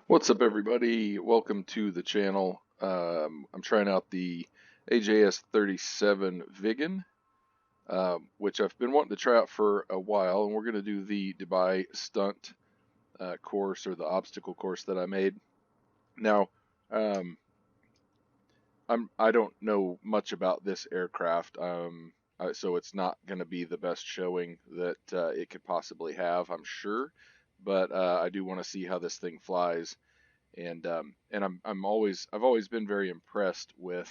What's up, everybody? Welcome to the channel. I'm trying out the AJS-37 Viggen, which I've been wanting to try out for a while, and we're going to do the Dubai stunt course, or the obstacle course that I made. Now, I don't know much about this aircraft, so it's not going to be the best showing that it could possibly have, I'm sure, but I do want to see how this thing flies. And I've always been very impressed with.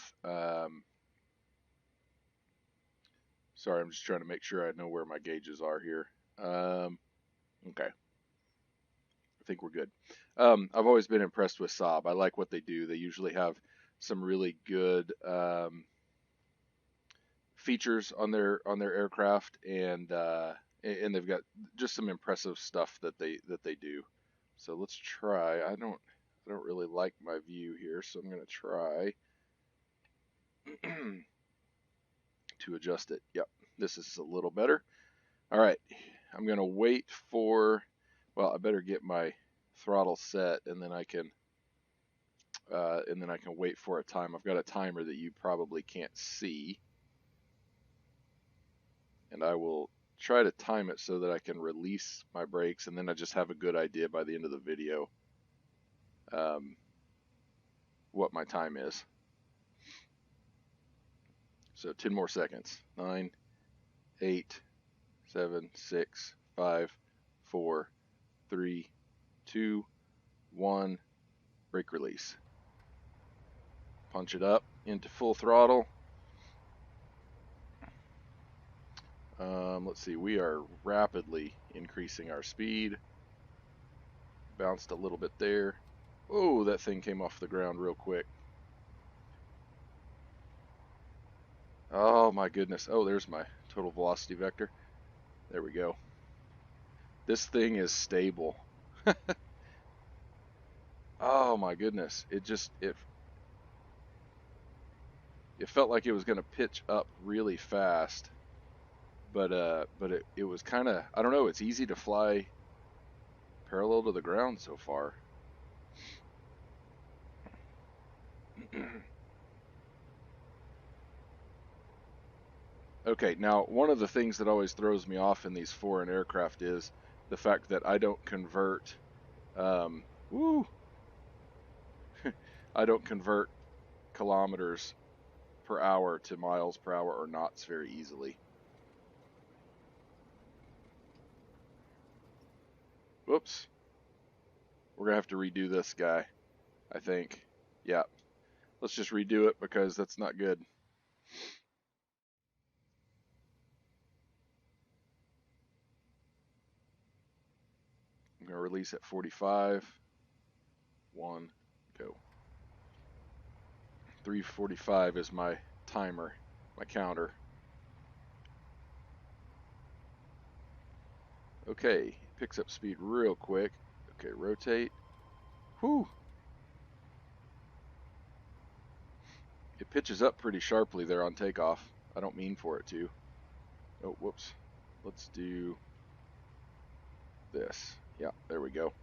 Sorry, I'm just trying to make sure I know where my gauges are here. Okay, I think we're good. I've always been impressed with Saab. I like what they do. They usually have some really good features on their aircraft, and they've got just some impressive stuff that they do. So let's try. I don't really like my view here, so I'm going to try to adjust it. Yep, this is a little better. All right, I'm going to wait for, well, I better get my throttle set, and then I can wait for a time. I've got a timer that you probably can't see, and I will try to time it so that I can release my brakes, and then I just have a good idea by the end of the video what my time is. So 10 more seconds. 9, 8, 7, 6, 5, 4, 3, 2, 1, brake release. Punch it up into full throttle. Let's see, we are rapidly increasing our speed. Bounced a little bit there. Oh, that thing came off the ground real quick. Oh my goodness. Oh, there's my total velocity vector. There we go. This thing is stable. Oh my goodness. It felt like it was going to pitch up really fast. But it was kind of, I don't know, it's easy to fly parallel to the ground so far. Okay, now one of the things that always throws me off in these foreign aircraft is the fact that I don't convert I don't convert kilometers per hour to miles per hour or knots very easily. Whoops. We're gonna have to redo this guy, I think. Yeah, let's just redo it because that's not good. I'm gonna release at 45. 1, go. 345 is my timer, my counter. Okay, picks up speed real quick. Okay, rotate. Whew. It pitches up pretty sharply there on takeoff. I don't mean for it to. Oh, whoops. Let's do this. Yeah, there we go.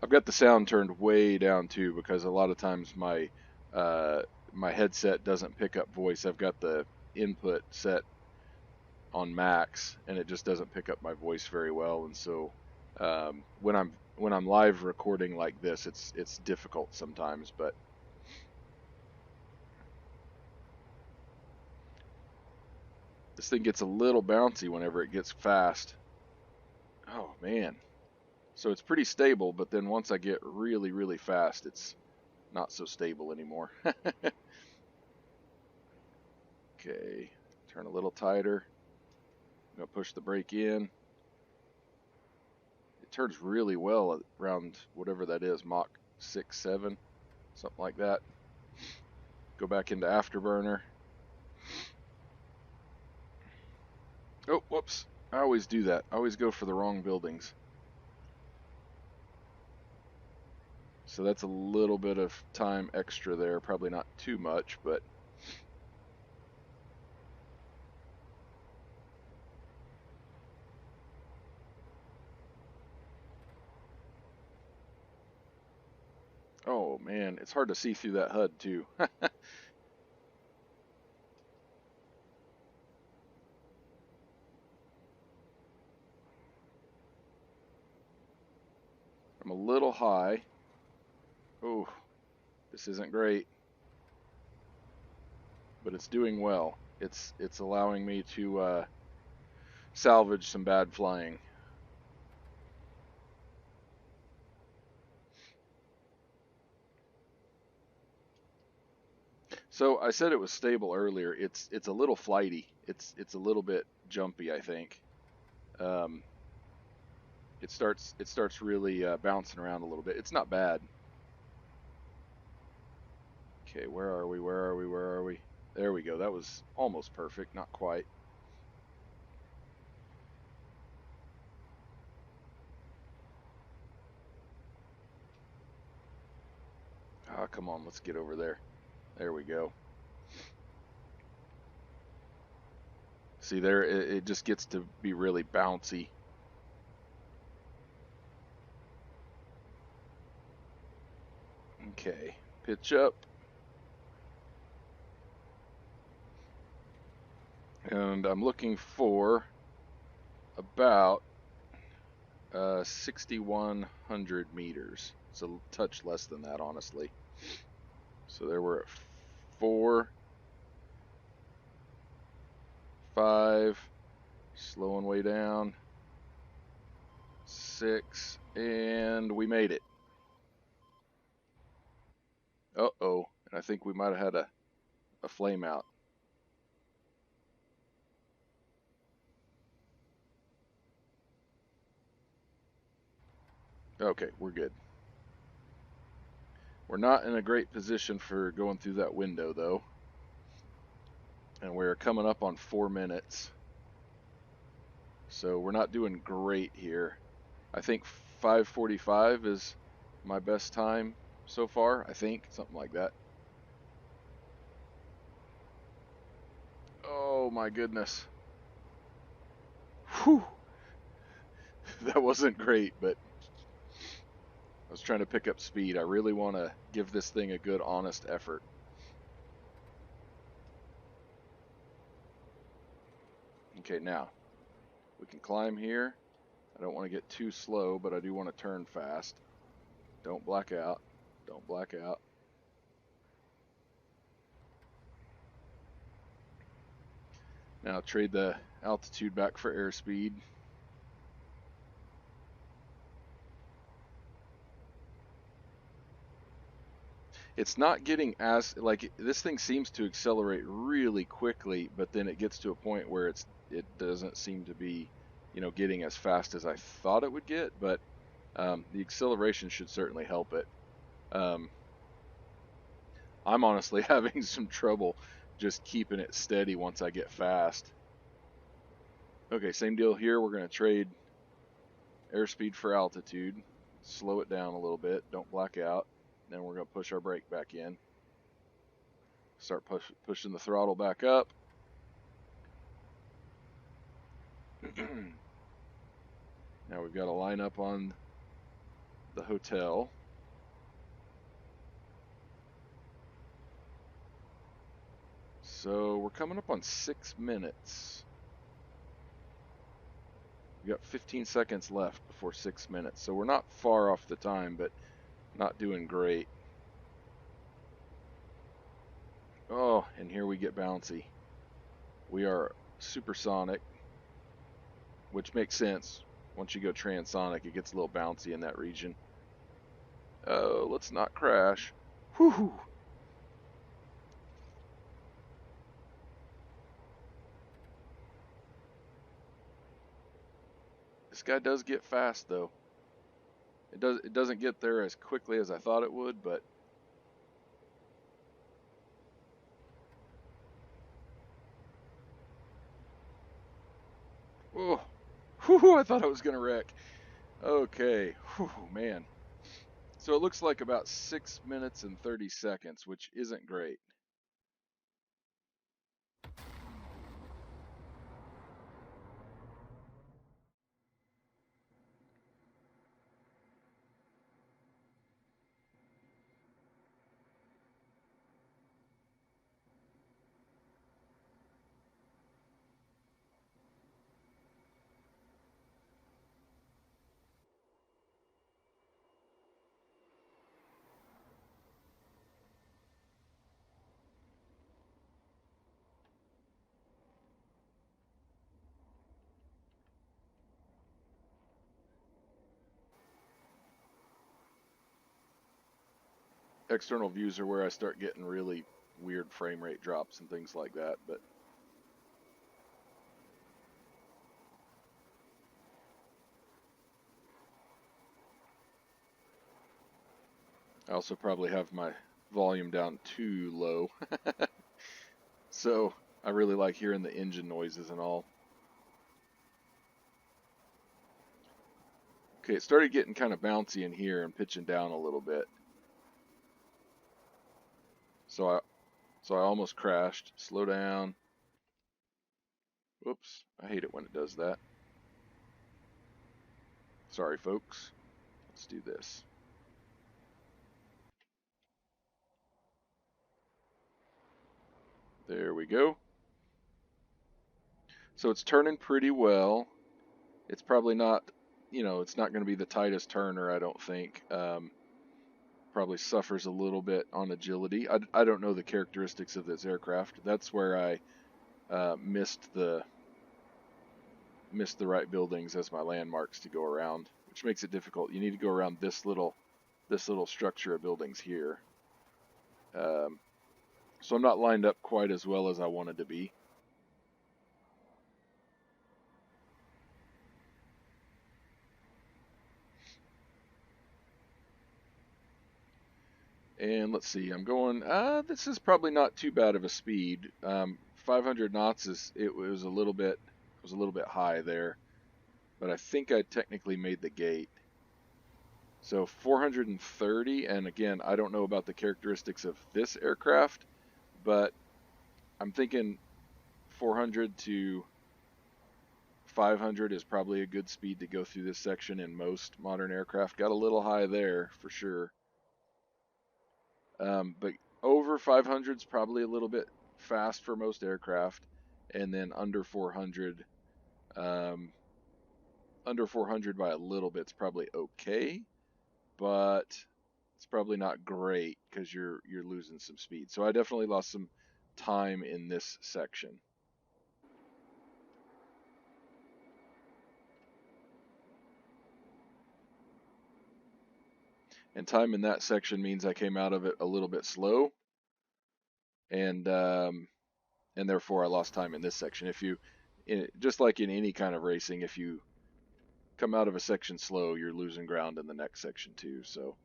I've got the sound turned way down too, because a lot of times my my headset doesn't pick up voice. I've got the input set on max, and it just doesn't pick up my voice very well. And so when I'm live recording like this, it's difficult sometimes. But this thing gets a little bouncy whenever it gets fast. Oh man. So it's pretty stable, but then once I get really, really fast, it's not so stable anymore. Okay, turn a little tighter. I'm gonna push the brake in. It turns really well around whatever that is, Mach 6, 7, something like that. Go back into afterburner. Oh, whoops. I always do that. I always go for the wrong buildings. So that's a little bit of time extra there. Probably not too much, but Oh man, it's hard to see through that HUD too. I'm a little high. Oh, this isn't great, but it's doing well. It's allowing me to salvage some bad flying. So I said it was stable earlier. It's a little flighty. It's a little bit jumpy, I think. It starts really bouncing around a little bit. It's not bad. Okay, where are we? Where are we? Where are we? There we go. That was almost perfect. Not quite. Ah, come on. Let's get over there. There we go. See there, it just gets to be really bouncy. Okay, pitch up. And I'm looking for about 6,100 meters. It's a touch less than that, honestly. So there we're at 4, 5, slowing way down, 6, and we made it. Uh-oh, and I think we might have had a flame out. Okay, we're good. We're not in a great position for going through that window, though. And we're coming up on 4 minutes. So we're not doing great here. I think 5:45 is my best time so far, I think, something like that. Oh my goodness. Whew. That wasn't great, but I was trying to pick up speed. I really want to give this thing a good, honest effort. Okay, now we can climb here. I don't want to get too slow, but I do want to turn fast. Don't black out. Don't black out. Now trade the altitude back for airspeed. It's not getting as, like, this thing seems to accelerate really quickly, but then it gets to a point where it doesn't seem to be, getting as fast as I thought it would get, but the acceleration should certainly help it. I'm honestly having some trouble just keeping it steady once I get fast. Okay, same deal here. We're going to trade airspeed for altitude, slow it down a little bit, don't black out. Then we're going to push our brake back in. Start pushing the throttle back up. Now we've got to line up on the hotel. So we're coming up on 6 minutes. We've got 15 seconds left before 6 minutes. So we're not far off the time, but not doing great. Oh, and here we get bouncy. We are supersonic, which makes sense. Once you go transonic, it gets a little bouncy in that region. Oh, let's not crash. Whew. This guy does get fast, though. It doesn't get there as quickly as I thought it would, but oh, whew, I thought I was gonna wreck. Okay, whew, man. So it looks like about 6 minutes and 30 seconds, which isn't great. external views are where I start getting really weird frame rate drops and things like that. But I also probably have my volume down too low. So I really like hearing the engine noises and all. Okay, it started getting kind of bouncy in here and pitching down a little bit. So I almost crashed. Slow down. Whoops, I hate it when it does that. Sorry, folks. Let's do this. There we go. So it's turning pretty well. It's probably not, it's not going to be the tightest turner, I don't think. Probably suffers a little bit on agility. I don't know the characteristics of this aircraft. That's where I missed the right buildings as my landmarks to go around, which makes it difficult. You need to go around this little structure of buildings here. So I'm not lined up quite as well as I wanted to be. And let's see, I'm going, this is probably not too bad of a speed. 500 knots was a little bit high there, but I think I technically made the gate. So 430, and again, I don't know about the characteristics of this aircraft, but I'm thinking 400 to 500 is probably a good speed to go through this section in most modern aircraft. Got a little high there for sure. But over 500 is probably a little bit fast for most aircraft, and then under 400 by a little bit is probably okay, but it's probably not great because you're losing some speed. So I definitely lost some time in this section. And time in that section means I came out of it a little bit slow, and therefore I lost time in this section. Just like in any kind of racing, if you come out of a section slow, you're losing ground in the next section too. So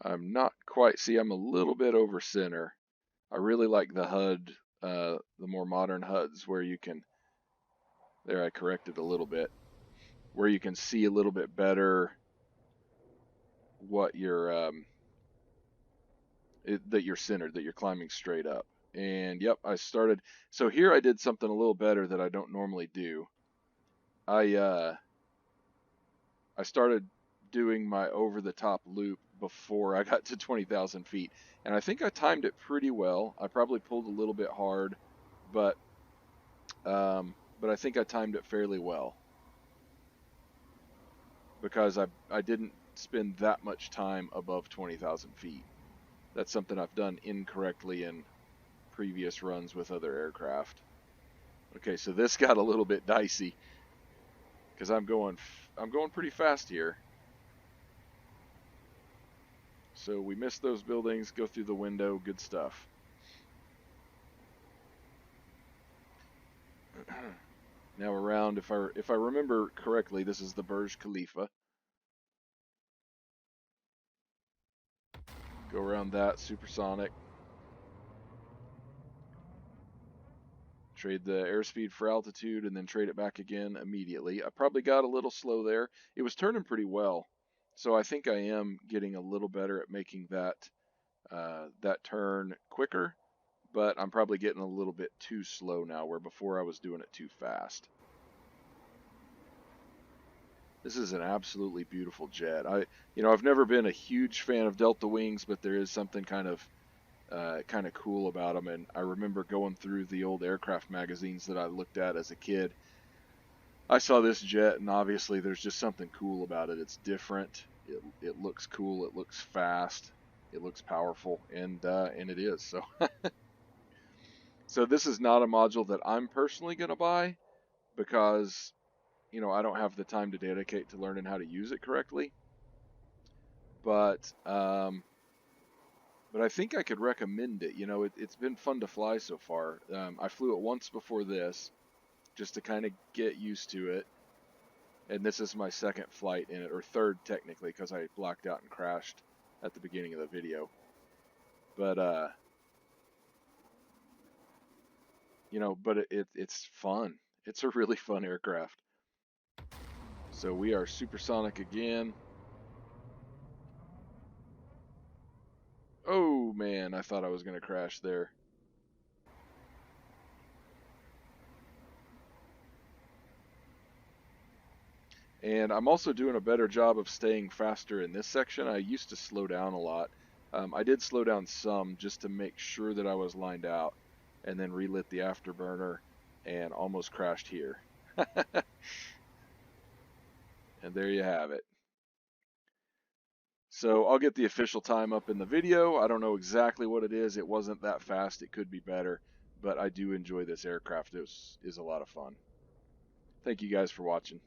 I'm not quite, see, I'm a little bit over center. I really like the HUD, the more modern HUDs where you can, there I corrected a little bit, where you can see a little bit better what you're, that you're centered, that you're climbing straight up. And yep, I started, so here I did something a little better that I don't normally do. I started doing my over-the-top loop before I got to 20,000 feet, and I think I timed it pretty well. I probably pulled a little bit hard, but I think I timed it fairly well because I didn't spend that much time above 20,000 feet. That's something I've done incorrectly in previous runs with other aircraft. Okay, so this got a little bit dicey because I'm going pretty fast here. So we missed those buildings, go through the window, good stuff. Now around, if I remember correctly, this is the Burj Khalifa. Go around that, supersonic. Trade the airspeed for altitude and then trade it back again immediately. I probably got a little slow there. It was turning pretty well, so I think I am getting a little better at making that turn quicker, but I'm probably getting a little bit too slow now, where before I was doing it too fast. This is an absolutely beautiful jet. I've never been a huge fan of Delta Wings, but there is something kind of cool about them. And I remember going through the old aircraft magazines that I looked at as a kid. I saw this jet, and obviously there's just something cool about it. It's different. It looks cool. It looks fast. It looks powerful, and it is. So, so this is not a module that I'm personally going to buy because I don't have the time to dedicate to learning how to use it correctly. but I think I could recommend it. You know, it's been fun to fly so far. I flew it once before this, just to kind of get used to it, and this is my second flight in it, or third technically, because I blacked out and crashed at the beginning of the video. But you know, but it's fun. It's a really fun aircraft. So we are supersonic again. Oh man, I thought I was going to crash there. And I'm also doing a better job of staying faster in this section. I used to slow down a lot. I did slow down some just to make sure that I was lined out, and then relit the afterburner and almost crashed here. And there you have it. So I'll get the official time up in the video. I don't know exactly what it is. It wasn't that fast. It could be better, but I do enjoy this aircraft. It is a lot of fun. Thank you guys for watching.